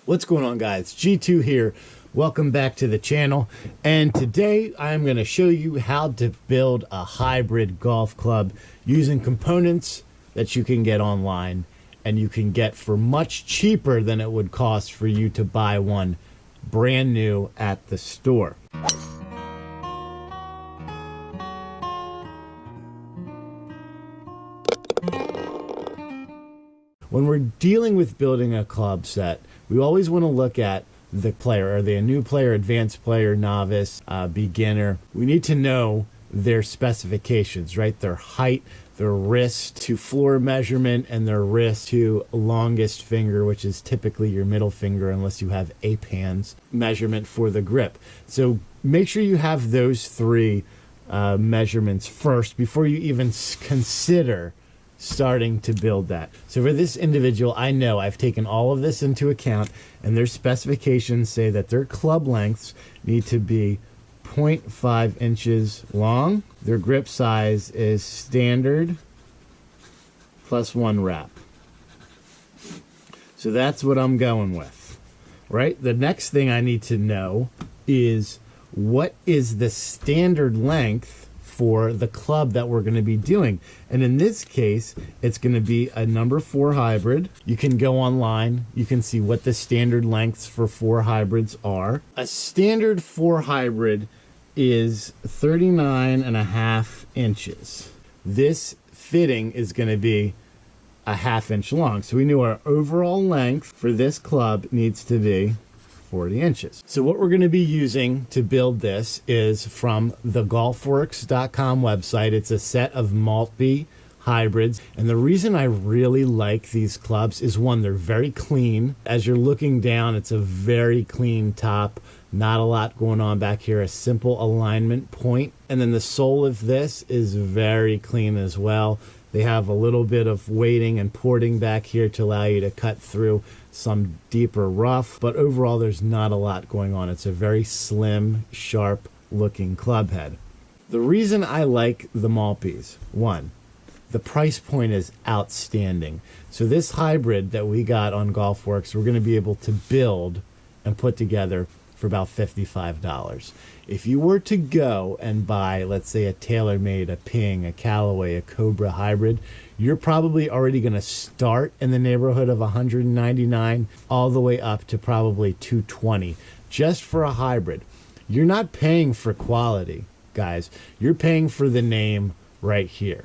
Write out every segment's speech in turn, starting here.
What's going on, guys? G2 here. Welcome back to the channel, and today I'm going to show you how to build a hybrid golf club using components that you can get online and you can get for much cheaper than it would cost for you to buy one brand new at the store. When we're dealing with building a club set, we always want to look at the player. Are they a new player, advanced player, novice, beginner? We need to know their specifications, right? Their height, their wrist to floor measurement, and their wrist to longest finger, which is typically your middle finger unless you have ape hands, measurement for the grip. So make sure you have those three measurements first before you even consider starting to build that. So for this individual, I know I've taken all of this into account, and their specifications say that their club lengths need to be 0.5 inches long. Their grip size is standard plus 1 wrap. So that's what I'm going with, right? The next thing I need to know is what is the standard length for the club that we're going to be doing. And in this case, it's going to be a number 4 hybrid. You can go online, you can see what the standard lengths for 4 hybrids are. A standard 4 hybrid is 39.5 inches. This fitting is going to be a 1/2 inch long. So we knew our overall length for this club needs to be 40 inches. So what we're going to be using to build this is from the golfworks.com website. It's a set of Maltby hybrids. And the reason I really like these clubs is, one, they're very clean. As you're looking down, it's a very clean top. Not a lot going on back here. A simple alignment point. And then the sole of this is very clean as well. They have a little bit of weighting and porting back here to allow you to cut through some deeper rough, but overall there's not a lot going on. It's a very slim, sharp looking club head. The reason I like the Maltbys, one, the price point is outstanding. So this hybrid that we got on GolfWorks, we're going to be able to build and put together for about $55. If you were to go and buy, let's say, a TaylorMade, a Ping, a Callaway, a Cobra hybrid, you're probably already going to start in the neighborhood of $199 all the way up to probably $220 just for a hybrid. You're not paying for quality, guys. You're paying for the name right here.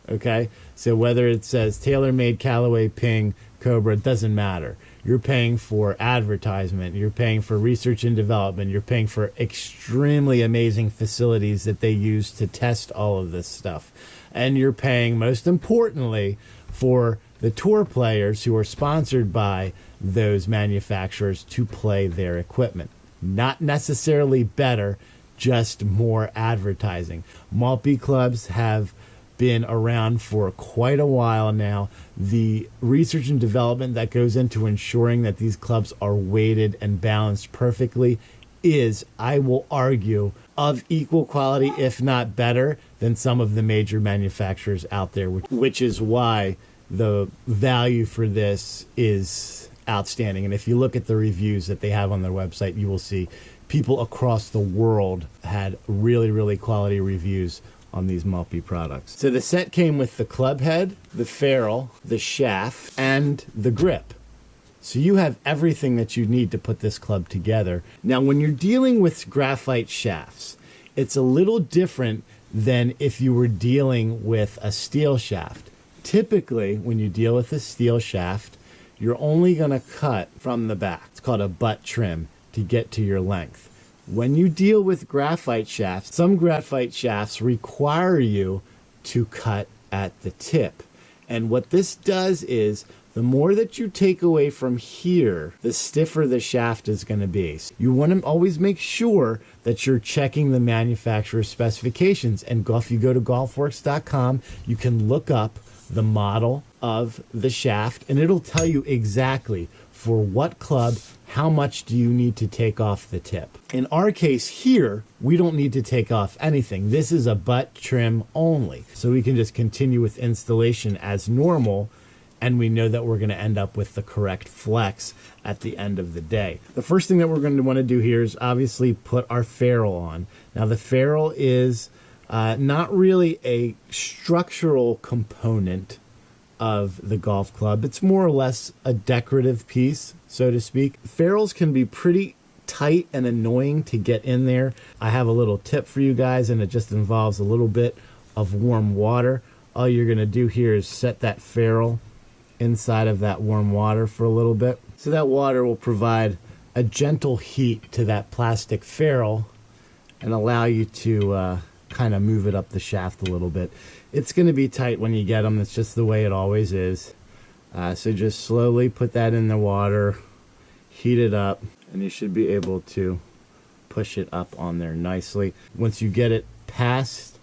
Okay? So whether it says TaylorMade, Callaway, Ping, Cobra, it doesn't matter. You're paying for advertisement, you're paying for research and development, you're paying for extremely amazing facilities that they use to test all of this stuff. And you're paying, most importantly, for the tour players who are sponsored by those manufacturers to play their equipment. Not necessarily better, just more advertising. Maltby clubs have been around for quite a while now. The research and development that goes into ensuring that these clubs are weighted and balanced perfectly is, I will argue, of equal quality, if not better, than some of the major manufacturers out there, which is why the value for this is outstanding. And if you look at the reviews that they have on their website, you will see people across the world had really, really quality reviews on these Maltby products. So the set came with the club head, the ferrule, the shaft, and the grip. So you have everything that you need to put this club together. Now, when you're dealing with graphite shafts, it's a little different than if you were dealing with a steel shaft. Typically, when you deal with a steel shaft, you're only going to cut from the back. It's called a butt trim to get to your length. When you deal with graphite shafts, some graphite shafts require you to cut at the tip. And what this does is, the more that you take away from here, the stiffer the shaft is going to be. You want to always make sure that you're checking the manufacturer's specifications. And if you go to golfworks.com, you can look up the model of the shaft, and it'll tell you exactly for what club, how much do you need to take off the tip. In our case here, we don't need to take off anything. This is a butt trim only. So we can just continue with installation as normal and we know that we're going to end up with the correct flex at the end of the day. The first thing that we're going to want to do here is obviously put our ferrule on. Now the ferrule is not really a structural component of the golf club. It's more or less a decorative piece, so to speak. Ferrules can be pretty tight and annoying to get in there. I have a little tip for you guys, and it just involves a little bit of warm water. All you're going to do here is set that ferrule inside of that warm water for a little bit. So that water will provide a gentle heat to that plastic ferrule and allow you to kind of move it up the shaft a little bit. It's going to be tight when you get them. It's just the way it always is. So just slowly put that in the water, heat it up, and you should be able to push it up on there nicely. Once you get it past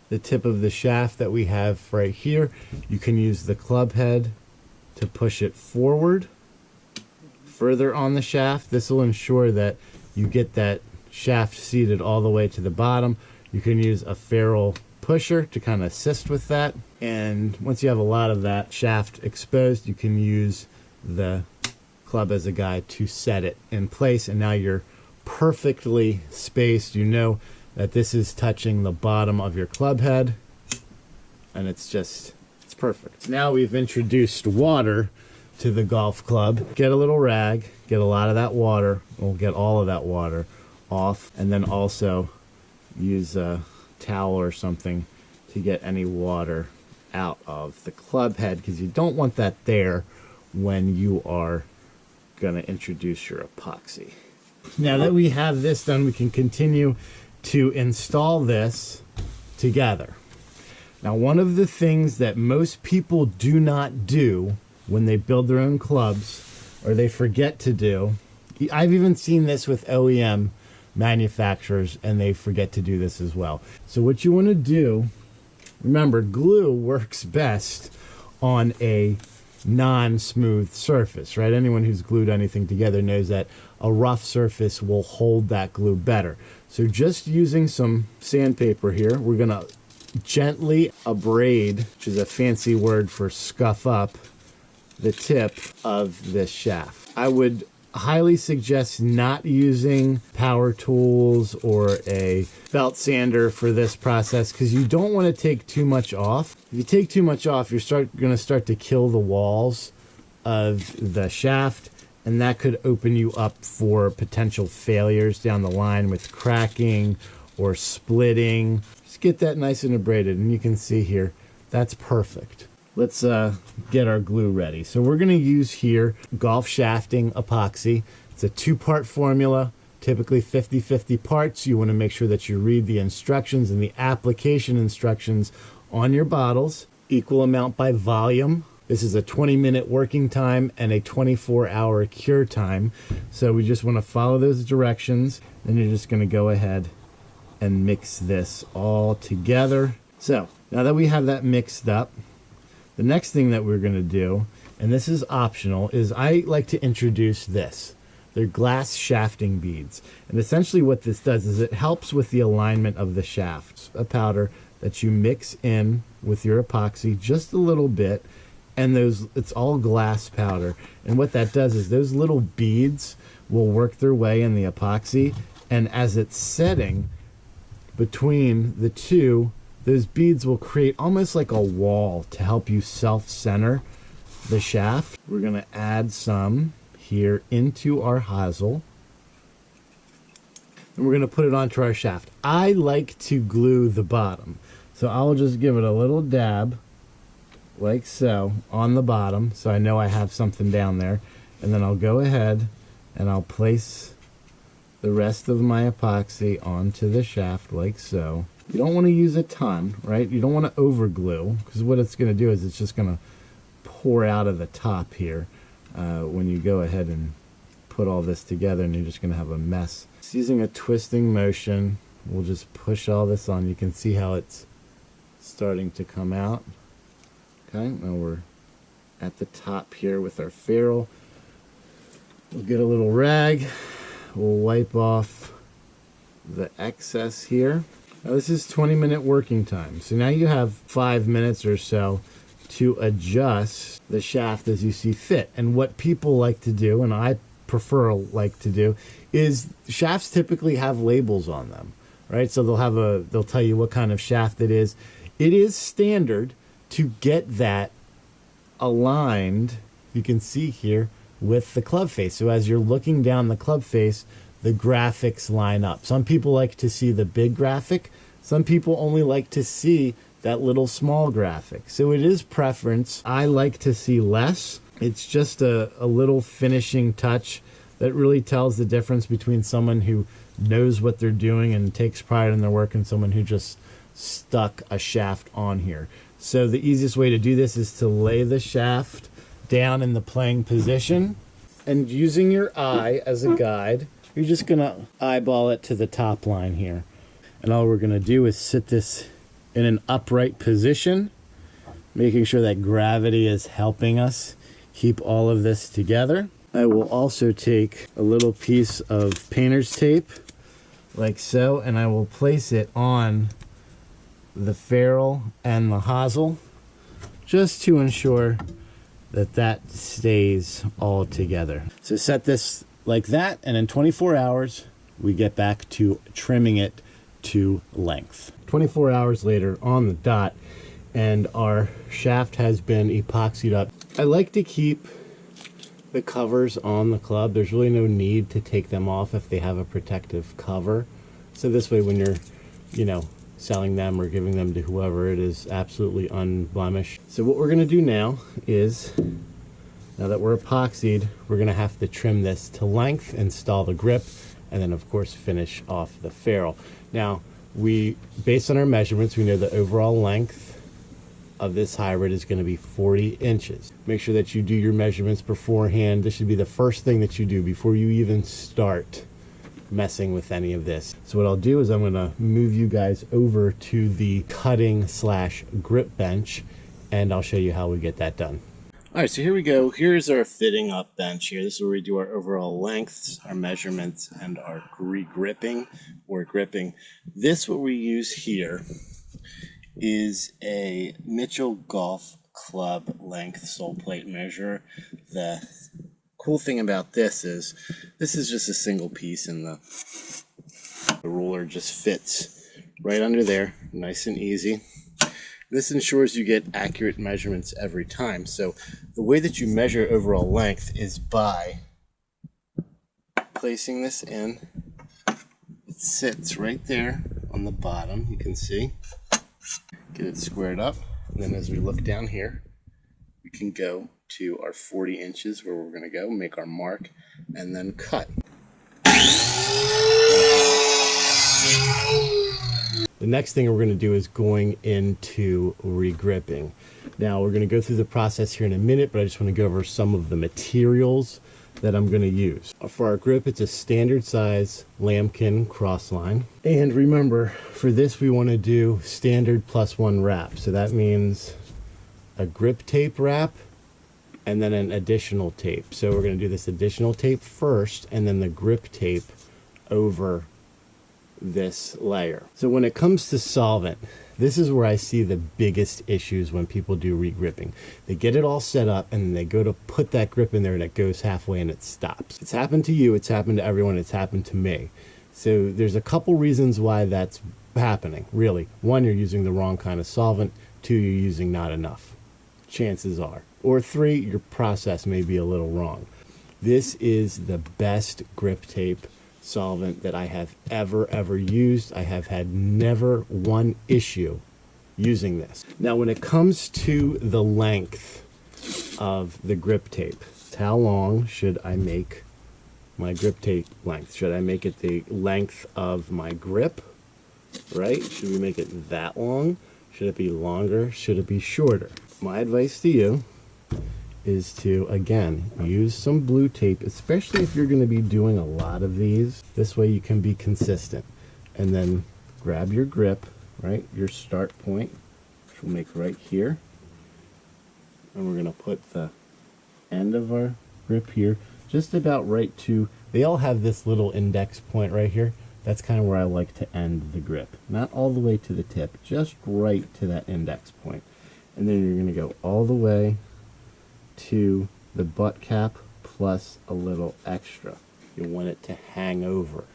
the tip of the shaft that we have right here, you can use the club head to push it forward further on the shaft. This will ensure that you get that shaft seated all the way to the bottom. You can use a ferrule pusher to kind of assist with that. And once you have a lot of that shaft exposed, you can use the club as a guide to set it in place. And now you're perfectly spaced. You know that this is touching the bottom of your club head, and it's perfect. Now we've introduced water to the golf club. Get a little rag, get a lot of that water. We'll get all of that water off, and then also use a towel or something to get any water out of the club head, because you don't want that there when you are going to introduce your epoxy. Now that we have this done, we can continue to install this together. Now, one of the things that most people do not do when they build their own clubs, or they forget to do, I've even seen this with OEM manufacturers, and they forget to do this as well. So what you want to do, remember, glue works best on a non-smooth surface, right? Anyone who's glued anything together knows that a rough surface will hold that glue better. So just using some sandpaper here, we're going to gently abrade, which is a fancy word for scuff up, the tip of this shaft. I would highly suggest not using power tools or a belt sander for this process, because you don't want to take too much off. If you take too much off, you're going to start to kill the walls of the shaft, and that could open you up for potential failures down the line with cracking or splitting. Just get that nice and abraded, and you can see here, that's perfect. Let's get our glue ready. So we're going to use here golf shafting epoxy. It's a 2-part formula, typically 50-50 parts. You want to make sure that you read the instructions and the application instructions on your bottles. Equal amount by volume. This is a 20-minute working time and a 24-hour cure time. So we just want to follow those directions. Then you're just going to go ahead and mix this all together. So now that we have that mixed up, the next thing that we're going to do, and this is optional, is I like to introduce this. They're glass shafting beads. And essentially what this does is it helps with the alignment of the shaft. A powder that you mix in with your epoxy just a little bit, and it's all glass powder. And what that does is those little beads will work their way in the epoxy, and as it's setting between the two, those beads will create almost like a wall to help you self-center the shaft. We're going to add some here into our hosel, and we're going to put it onto our shaft. I like to glue the bottom, so I'll just give it a little dab like so on the bottom, so I know I have something down there, and then I'll go ahead and I'll place the rest of my epoxy onto the shaft like so. You don't want to use a ton, right? You don't want to over glue, because what it's going to do is it's just going to pour out of the top here when you go ahead and put all this together, and you're just going to have a mess. Just using a twisting motion, we'll just push all this on. You can see how it's starting to come out. Okay, now we're at the top here with our ferrule. We'll get a little rag. We'll wipe off the excess here. Now this is 20-minute working time, so now you have 5 minutes or so to adjust the shaft as you see fit. And what people like to do, and I like to do, is shafts typically have labels on them, right? So they'll tell you what kind of shaft it is. It is standard to get that aligned, you can see here, with the club face. So as you're looking down the club face, the graphics line up. Some people like to see the big graphic. Some people only like to see that little small graphic. So it is preference. I like to see less. It's just a little finishing touch that really tells the difference between someone who knows what they're doing and takes pride in their work and someone who just stuck a shaft on here. So the easiest way to do this is to lay the shaft down in the playing position, and using your eye as a guide, you're just gonna eyeball it to the top line here. And all we're gonna do is sit this in an upright position, making sure that gravity is helping us keep all of this together. I will also take a little piece of painter's tape, like so, and I will place it on the ferrule and the hosel, just to ensure that stays all together. So set this like that, and in 24 hours, we get back to trimming it to length. 24 hours later on the dot, and our shaft has been epoxied up. I like to keep the covers on the club. There's really no need to take them off if they have a protective cover. So this way, when you're, selling them or giving them to whoever, it is absolutely unblemished. So what we're gonna do now is, now that we're epoxied, we're gonna have to trim this to length, install the grip, and then of course finish off the ferrule. Now, based on our measurements, we know the overall length of this hybrid is gonna be 40 inches. Make sure that you do your measurements beforehand. This should be the first thing that you do before you even start messing with any of this. So what I'll do is I'm gonna move you guys over to the cutting / grip bench, and I'll show you how we get that done. All right, so here we go. Here's our fitting up bench here. This is where we do our overall lengths, our measurements, and our re-gripping or gripping. What we use here is a Mitchell Golf Club length sole plate measure. The cool thing about this is just a single piece, and the ruler just fits right under there, nice and easy. This ensures you get accurate measurements every time. So the way that you measure overall length is by placing this in. It sits right there on the bottom, you can see. Get it squared up, and then as we look down here, we can go to our 40 inches where we're going to go, make our mark, and then cut. The next thing we're going to do is going into re-gripping. Now we're going to go through the process here in a minute, but I just want to go over some of the materials that I'm going to use. For our grip, it's a standard size lambkin crossline. And remember, for this we want to do standard +1 wrap. So that means a grip tape wrap and then an additional tape. So we're going to do this additional tape first, and then the grip tape over this layer. So when it comes to solvent, this is where I see the biggest issues when people do re-gripping. They get it all set up and then they go to put that grip in there and it goes halfway and it stops. It's happened to you, it's happened to everyone, it's happened to me. So there's a couple reasons why that's happening, really. One, you're using the wrong kind of solvent. Two, you're using not enough, chances are. Or three, your process may be a little wrong. This is the best grip tape solvent that I have ever used. I have had never one issue using this. Now when it comes to the length of the grip tape, how long should I make my grip tape length? Should I make it the length of my grip, right? Should we make it that long? Should it be longer? Should it be shorter? My advice to you is to, again, use some blue tape, especially if you're going to be doing a lot of these. This way you can be consistent. And then grab your grip, right, your start point, which we'll make right here. And we're going to put the end of our grip here, just about right to, they all have this little index point right here. That's kind of where I like to end the grip. Not all the way to the tip, just right to that index point. And then you're going to go all the way to the butt cap plus a little extra. You want it to hang over.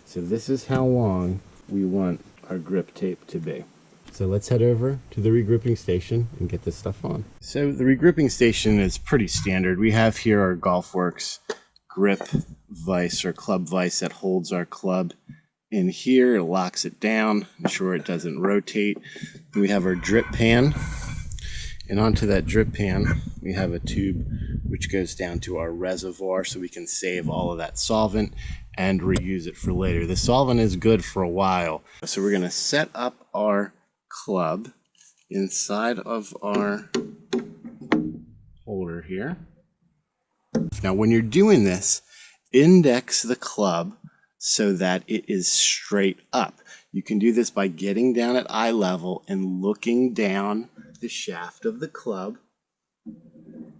So this is how long we want our grip tape to be. So let's head over to the regripping station and get this stuff on. So the regripping station is pretty standard. We have here our Golfworks grip vise or club vise that holds our club in here. It locks it down, ensure it doesn't rotate. We have our drip pan, and onto that drip pan we have a tube which goes down to our reservoir so we can save all of that solvent and reuse it for later. The solvent is good for a while. So we're going to set up our club inside of our holder here. Now when you're doing this, index the club so that it is straight up. You can do this by getting down at eye level and looking down the shaft of the club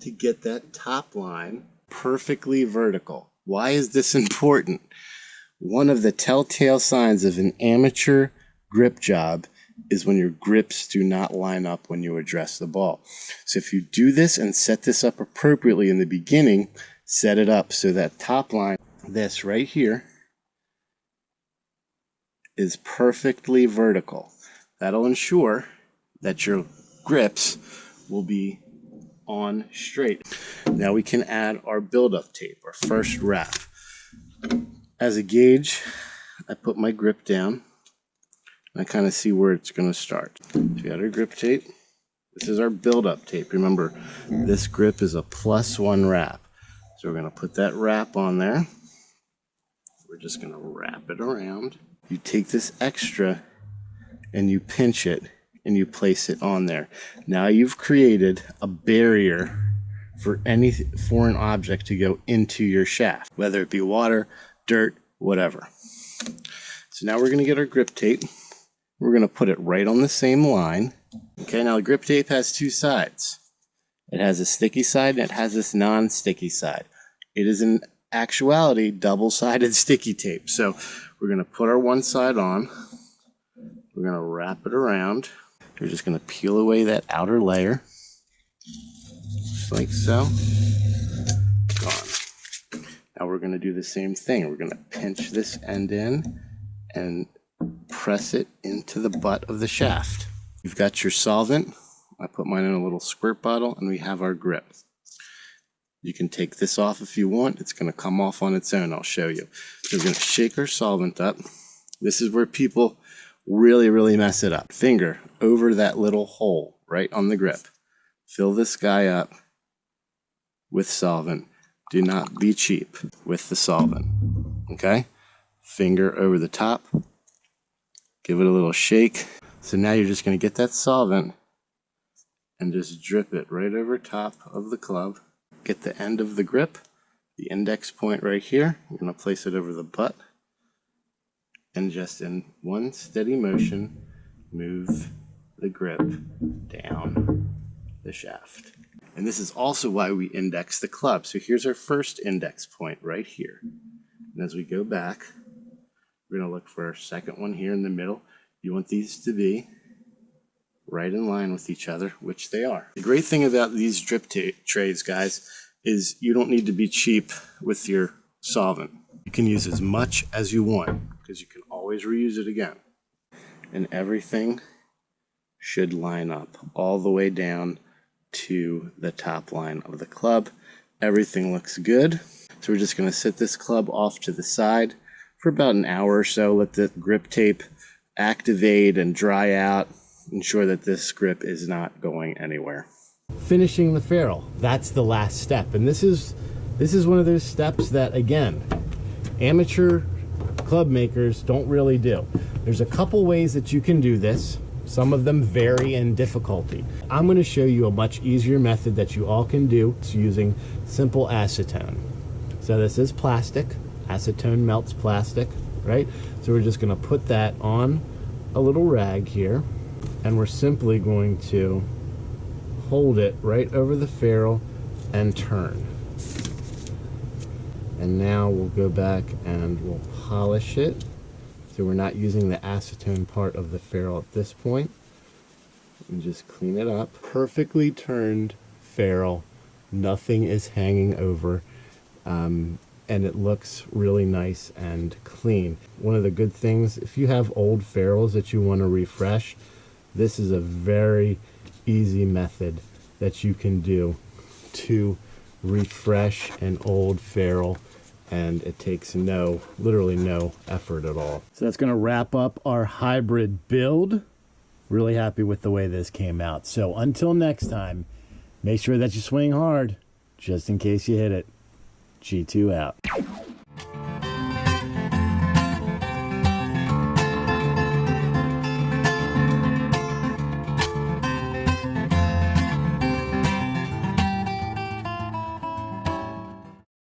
to get that top line perfectly vertical. Why is this important? One of the telltale signs of an amateur grip job is when your grips do not line up when you address the ball. So if you do this and set this up appropriately in the beginning, set it up so that top line, this right here, is perfectly vertical. That'll ensure that your grips will be on straight. Now we can add our build-up tape, our first wrap. As a gauge, I put my grip down. I kind of see where it's going to start. So we got our grip tape. This is our build-up tape. Remember, this grip is a +1 wrap. So we're going to put that wrap on there. We're just going to wrap it around. You take this extra and you pinch it and you place it on there. Now you've created a barrier for any foreign object to go into your shaft, whether it be water, dirt, whatever. So now we're going to get our grip tape. We're going to put it right on the same line. Okay, now the grip tape has two sides. It has a sticky side and it has this non-sticky side. It is in actuality double-sided sticky tape. So we're going to put our one side on. We're going to wrap it around. We're just going to peel away that outer layer. Just like so. Gone. Now we're going to do the same thing. We're going to pinch this end in and press it into the butt of the shaft. You've got your solvent. I put mine in a little squirt bottle, and we have our grip. You can take this off if you want. It's going to come off on its own. I'll show you. So we're going to shake our solvent up. This is where people really mess it up. Finger over that little hole right on the grip. Fill this guy up with solvent. Do not be cheap with the solvent. Okay? Finger over the top. Give it a little shake. So now you're just going to get that solvent and just drip it right over top of the club. Get the end of the grip, the index point right here. You're going to place it over the butt and just in one steady motion move the grip down the shaft. And this is also why we index the club. So here's our first index point right here. And as we go back, we're going to look for our second one here in the middle. You want these to be right in line with each other, which they are. The great thing about these drip trays, guys, is you don't need to be cheap with your solvent. You can use as much as you want because you can always reuse it again. And everything should line up all the way down to the top line of the club. Everything looks good. So we're just going to set this club off to the side for about an hour or so. Let the grip tape activate and dry out. Ensure that this grip is not going anywhere. Finishing the ferrule, that's the last step. And this is one of those steps that, again, amateur club makers don't really do. There's a couple ways that you can do this. Some of them vary in difficulty. I'm going to show you a much easier method that you all can do. It's using simple acetone. So this is plastic. Acetone melts plastic, right? So we're just going to put that on a little rag here, and we're simply going to hold it right over the ferrule and turn. And now we'll go back and we'll polish it. So we're not using the acetone part of the ferrule at this point. and just clean it up. Perfectly turned ferrule, nothing is hanging over, and it looks really nice and clean. One of the good things, if you have old ferrules that you want to refresh, this is a very easy method that you can do to refresh an old ferrule, and it takes literally no effort at all. So that's going to wrap up our hybrid build. Really happy with the way this came out. So until next time, make sure that you swing hard, just in case you hit it. G2 out.